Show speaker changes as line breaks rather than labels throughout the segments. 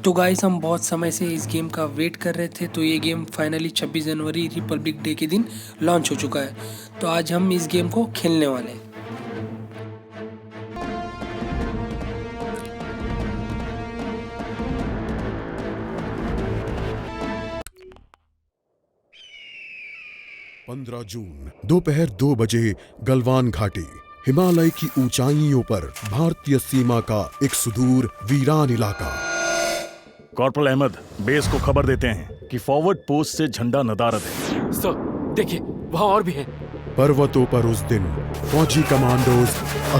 तो गाइस हम बहुत समय से इस गेम का वेट कर रहे थे। तो ये गेम फाइनली 26 जनवरी रिपब्लिक डे के दिन लॉन्च हो चुका है। तो आज हम इस गेम को खेलने वाले हैं।
पंद्रह जून दोपहर 2 बजे गलवान घाटी, हिमालय की ऊंचाइयों पर भारतीय सीमा का एक सुदूर वीरान इलाका।
कॉर्पोरल अहमद, बेस को खबर देते हैं कि फॉरवर्ड पोस्ट से झंडा नदारद है।
सर देखिए, वहाँ और भी हैं।
पर्वतों पर उस दिन फौजी कमांडोज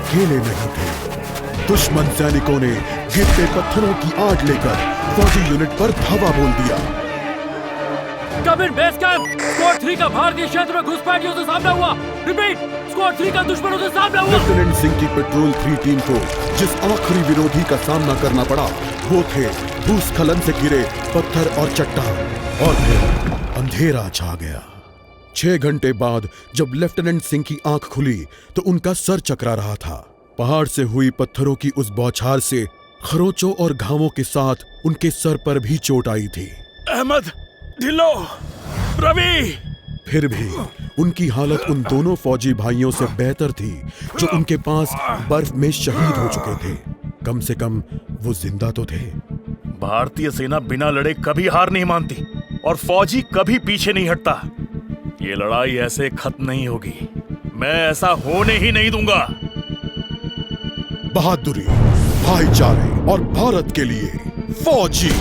अकेले नहीं थे। दुश्मन सैनिकों ने गिरते पत्थरों की आड़ लेकर फौजी यूनिट पर धावा बोल दिया।
कम इन बेस कैंप। स्क्वाड 3 का भारतीय क्षेत्र में घुसपैठियों से सामना हुआ। रिपीट, स्क्वाड 3 का दुश्मनों से सामना हुआ।
लेफ्टिनेंट सिंह की पेट्रोल 3 टीम को जिस आखिरी विरोधी का सामना करना पड़ा वो थे भूस्खलन से गिरे पत्थर और चट्टान। और फिर अंधेरा छा गया। 6 घंटे बाद जब लेफ्टिनेंट सिंह की आंख खुली तो उनका सर चकरा रहा था। पहाड़ से हुई पत्थरों की उस बौछार से खरोचों और घावों के साथ उनके सर पर भी चोट आई थी।
अहमद, ढिल्लो, रवि।
फिर भी उनकी हालत उन दोनों फौजी भाइयों से बेहतर थी जो उनके पास बर्फ में शहीद हो चुके थे। कम से कम वो जिंदा तो थे।
भारतीय सेना बिना लड़े कभी हार नहीं मानती और फौजी कभी पीछे नहीं हटता। ये लड़ाई ऐसे खत्म नहीं होगी। मैं ऐसा होने ही नहीं दूंगा।
बहादुरी, भाईचारे और भारत के लिए फौजी।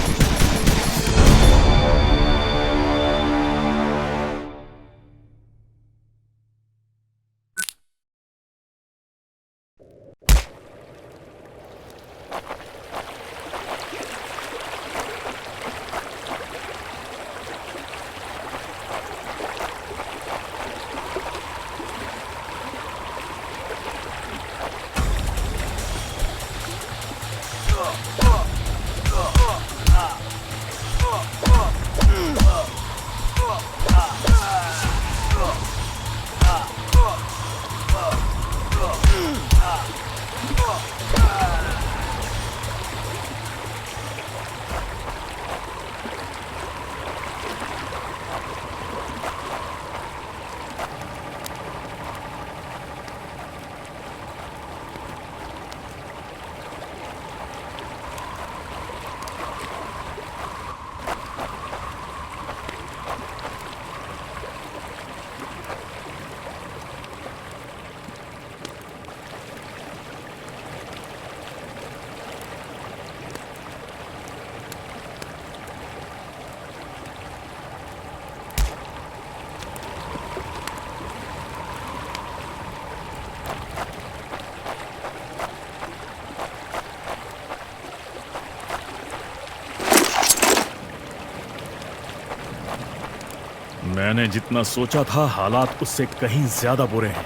मैंने जितना सोचा था हालात उससे कहीं ज्यादा बुरे हैं।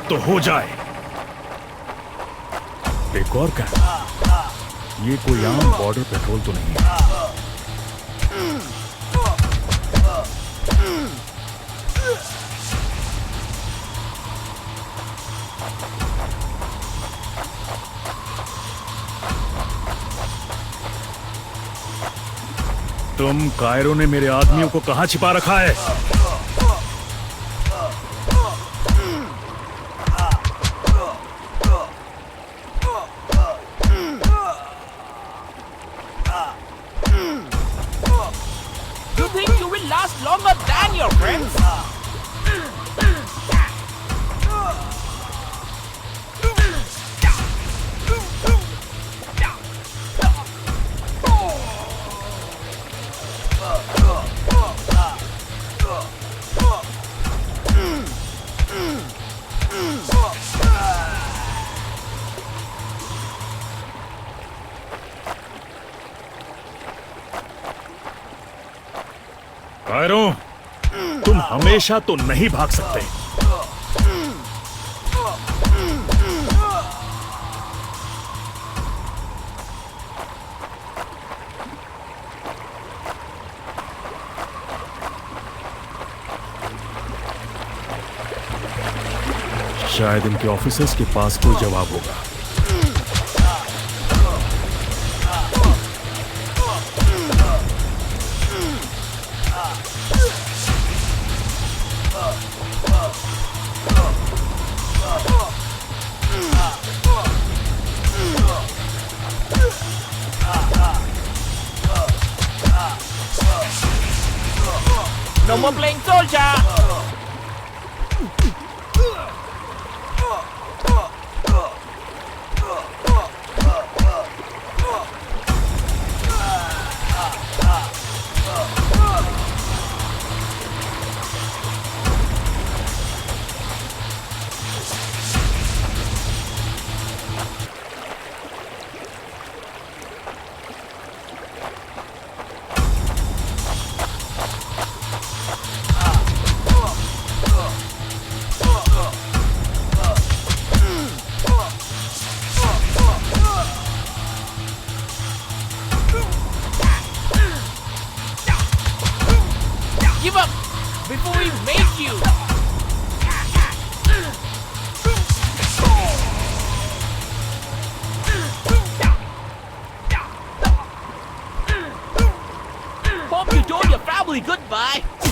तो हो जाए। एक और क्या? ये कोई आम बॉर्डर पेट्रोल तो नहीं है। तुम कायरों ने मेरे आदमियों को कहां छिपा रखा है?
You think you will last longer than your friends?
कायरों, तुम हमेशा तो नहीं भाग सकते। शायद इनके ऑफिसर्स के पास कोई जवाब होगा।
more playing soldier. Give up before we make you. Hope you told your family goodbye.